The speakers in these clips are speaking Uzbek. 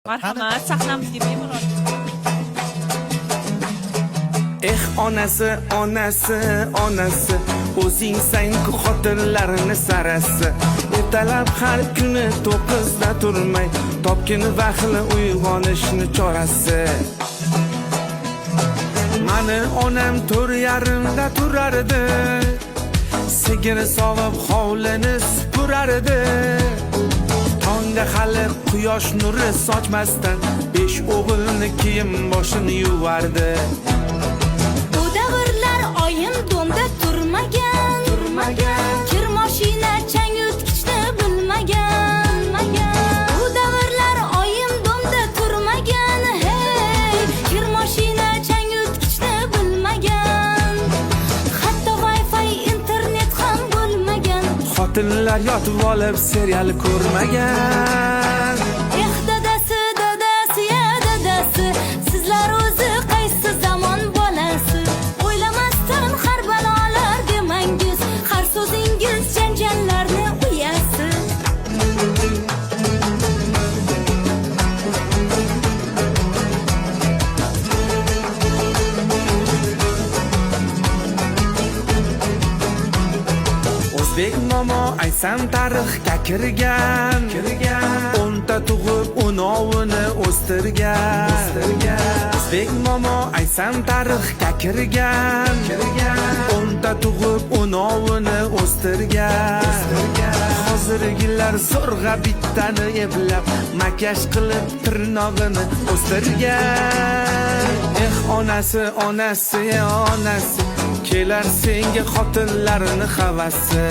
Marhamat, sahnamizga bemalol. Onasi, onasi, onasi, o'zing sang-ku xotinlarni sarasi. Ertalab har kuni 9da turmay, topgin vaqtli uyg'onishni chorasi. Mani onam 4:30da turardi, sigir sog'ib hovlini supurardi. Tongda hali quyosh nuri sochmasdan 5 o'g'ilni kiyim boshini yuvardi. Oyim donda turmagan, kir mashina chang yutgichni bilmagan. Bu davrlar oyim donda turmagan, hey, kir mashina chang yutgichni bilmagan. Hatto wifi internet ham bo'lmagan. Xotinlar yotib olib serial ko'rmagan. Dadasi, dadasi, ya dadasi, sizlar o'zi qaysi zamon bolasi? O'ylamasdan har balolar demangiz, har so'zingiz janjallarni uyasi. O'zbek momo aysam tarixga kirgan, 10ta tug'ib 10ovini o'stirgan. O'zbek momo aysam tarixga kirgan, 10ta tug'ib 10ovini o'stirgan. Hozirgilar zo'rg'a bittani eplab, makiyaj qilib tirnog'ini o'stirgan. Onasi, onasi, onasi, kelar senga xotinlarni havasi.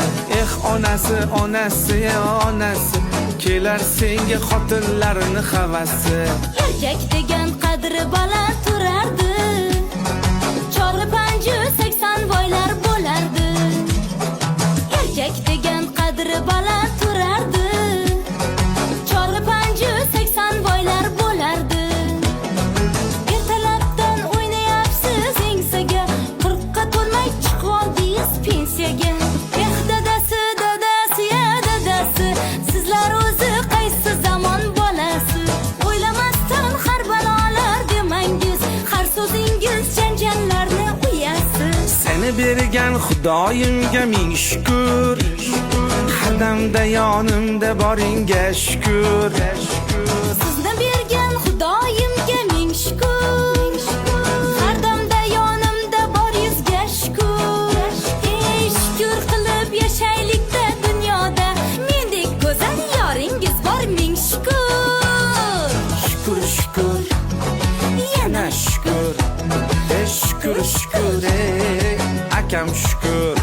Onasi, onasi, onasi, kelar senga xotinlarni havasi. Erkak degan qadri baland turardi, chori panji 80 voylar bo'lardi. Erkak degan qadri baland turardi, chori panji 80 voylar bo'lardi. Ertalabdan o'ynayapsiz ensaga, 40 ga to'lmay chiqoldingiz pensiyaga. Dadasi, dadasi, ya dadasi, sizlar o'zi qaysi zamon bolasi? O'ylamasdan har balolar demangiz, har so'zingiz janjallarni uyasi. Seni bergan Xudoyimga ming shukr, har damda yonimda boringga shukr. Sizni bergan Xudoyimga ming shukr, har damda yonimda boringizga shukr. Shukr qilib yashaylikda dunyoda, mendek go'zal yoringiz bor ming shukr. Shukr, shukr, yana shukr. Shukr, shukr, akam shukr.